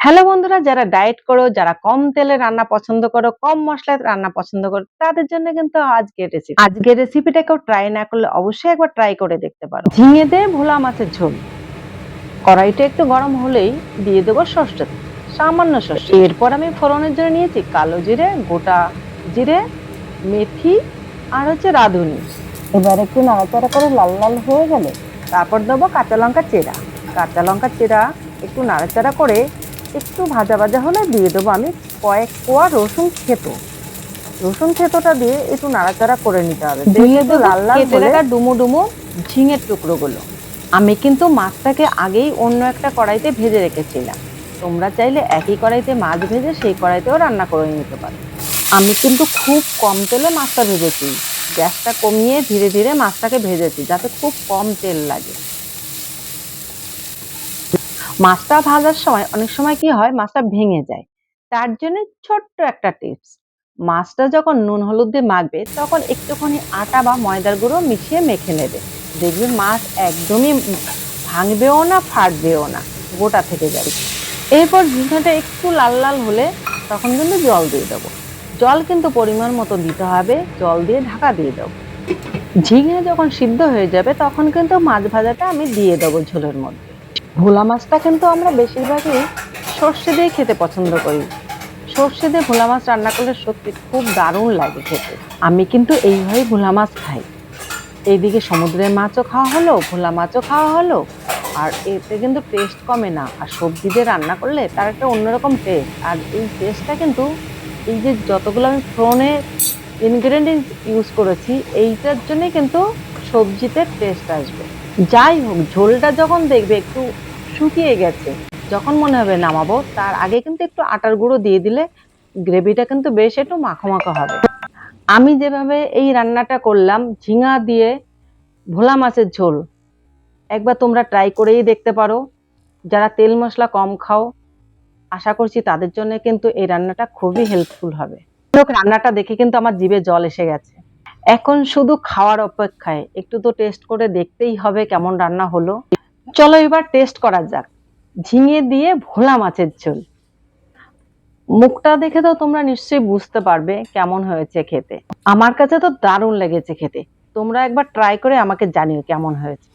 Hello বন্ধুরা, যারা diet করো, যারা কম তেলে রান্না পছন্দ করো, কম মসলায় রান্না পছন্দ করো, তাদের জন্য কিন্তু আজকের রেসিপিটা কেউ ট্রাই না করলে অবশ্যই একবার ট্রাই করে দেখতে পারো। ঝিঙে দিয়ে ভোলা মাছের ঝোল। কড়াইটা একটু গরম হলেই দিয়ে দেবো সর্ষে তেল, সামান্য সর্ষে। এরপর আমি ফোড়নের জন্য নিয়েছি কালো জিরে, গোটা জিরে, মেথি আর রাঁধুনি। এবার একটু নাড়াচাড়া করে লাল লাল হয়ে গেলে তারপর দেবো কাঁচা লঙ্কা চেরা। কাঁচা লঙ্কা চেরা একটু নাড়াচাড়া করে একটু ভাজা ভাজা হলে দিয়ে দেবো আমি কয়েক কোয়া রসুন থেতো। রসুন থেতোটা দিয়ে একটু নাড়াচাড়া করে নিতে হবে। দিয়ে দেবো লাল লাল কেটে রাখা ডুমো ডুমো ঝিঙের টুকরোগুলো। আমি কিন্তু মাছটাকে আগেই অন্য একটা কড়াইতে ভেজে রেখেছিলাম। তোমরা চাইলে একই কড়াইতে মাছ ভেজে সেই কড়াইতেও রান্না করে নিতে পারো। আমি কিন্তু খুব কম তেলে মাছটা ভেজেছি। গ্যাসটা কমিয়ে ধীরে ধীরে মাছটাকে ভেজেছি যাতে খুব কম তেল লাগে। মাছটা ভাজার সময় অনেক সময় কি হয়, মাছটা ভেঙে যায়। তার জন্য ছোট্ট একটা টিপস, মাছটা যখন নুন হলুদ দিয়ে মাখবে তখন একটুখানি আটা বা ময়দার গুঁড়ো মিশিয়ে মেখে নেবে। দেখবে মাছ একদমই ভাঙবেও না, ফাটবেও না, গোটা থেকে যাবে। এরপর ঝিঙেটা একটু লাল লাল হলে তখন কিন্তু জল দিয়ে দেবো। জল কিন্তু পরিমাণ মতো দিতে হবে, জল দিয়ে ঢাকা দিয়ে দেবো। ঝিঙে যখন সিদ্ধ হয়ে যাবে তখন কিন্তু মাছ ভাজাটা আমি দিয়ে দেবো ঝোলের মধ্যে। ভোলা মাছটা কিন্তু আমরা বেশিরভাগই সর্ষে দিয়ে খেতে পছন্দ করি। সর্ষে দিয়ে ভোলা মাছ রান্না করলে সত্যি খুব দারুণ লাগে খেতে। আমি কিন্তু এইভাবেই ভোলা মাছ খাই। এইদিকে সমুদ্রের মাছও খাওয়া হলো, ভোলা মাছও খাওয়া হলো, আর এতে কিন্তু টেস্ট কমে না। আর সবজি দিয়ে রান্না করলে তার একটা অন্যরকম টেস্ট। আর এই টেস্টটা কিন্তু এই যে যতগুলো আমি ফোড়নে ইনগ্রেডিয়েন্টস ইউজ করেছি এইটার জন্যই কিন্তু সবজিতে টেস্ট আসবে। যাই হোক, ঝোলটা যখন দেখবে একটু শুকিয়ে গেছে, যখন মনে হবে নামাবো, তার আগে কিন্তু একটু আটার গুঁড়ো দিয়ে দিলে গ্রেভিটা কিন্তু বেশ একটু মাখো মাখো হবে। আমি যেভাবে এই রান্নাটা করলাম ঝিঙা দিয়ে ভোলা মাছের ঝোল, একবার তোমরা ট্রাই করেই দেখতে পারো। যারা তেল মশলা কম খাও, আশা করছি তাদের জন্য কিন্তু এই রান্নাটা খুবই হেল্পফুল হবে। রান্নাটা দেখে কিন্তু আমার জিভে জল এসে গেছে। এখন শুধু খাওয়ার অপেক্ষায়, একটু তো টেস্ট করে দেখতেই হবে কেমন রান্না হলো। চলো এবার টেস্ট করা যাক ঝিঙে দিয়ে ভোলা মাছের ঝোল। মুখটা দেখে তো তোমরা নিশ্চয়ই বুঝতে পারবে কেমন হয়েছে খেতে। আমার কাছে তো দারুণ লেগেছে খেতে। তোমরা একবার ট্রাই করে আমাকে জানিও কেমন হয়েছে।